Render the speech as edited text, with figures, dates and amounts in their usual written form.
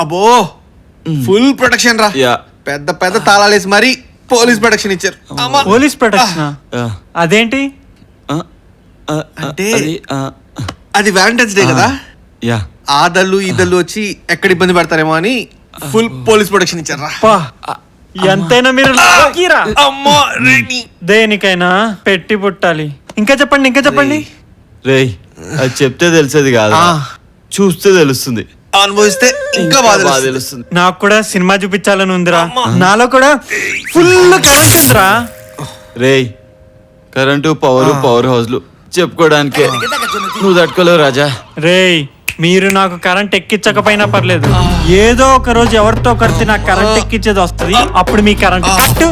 అబ్బో full protection రా. పెద్ద పెద్ద తాళాలేసి మరి పోలీస్ ప్రొటెక్షన్ ఇచ్చారు. పోలీస్ ప్రొటెక్షన్ అదేంటి? అంటే అది వ్యాలంటైన్స్ డే కదా, ఆదళ్ళు ఈదళ్ళు వచ్చి ఎక్కడ ఇబ్బంది పెడతారేమో అని ఫుల్ పోలీస్ ప్రొటెక్షన్ ఇచ్చారు రా. ఎంతైనా మీరు దేనికైనా పెట్టి పుట్టాలి. ఇంకా చెప్పండి. రేయ్ అది చెప్తే తెలిసేది కాదు, చూస్తే తెలుస్తుంది, అనుభవిస్తే ఇంకా బాగా తెలుస్తుంది. నాకు కూడా సినిమా చూపించాలని ఉందిరా. నాలో కూడా ఫుల్ కరెంట్ రా. రేయ్ కరెంటు పవర్ హౌస్లు చెప్పుకోవడానికే నువ్వు తట్టుకోలేవు రాజా. రేయ్ మీరు నాకు కరెంట్ ఎక్కించకపోయినా పర్లేదు, ఏదో ఒక రోజు ఎవరితో ఒకరితో నాకు కరెంట్ ఎక్కించేది వస్తుంది. అప్పుడు మీ కరెంట్ కట్టు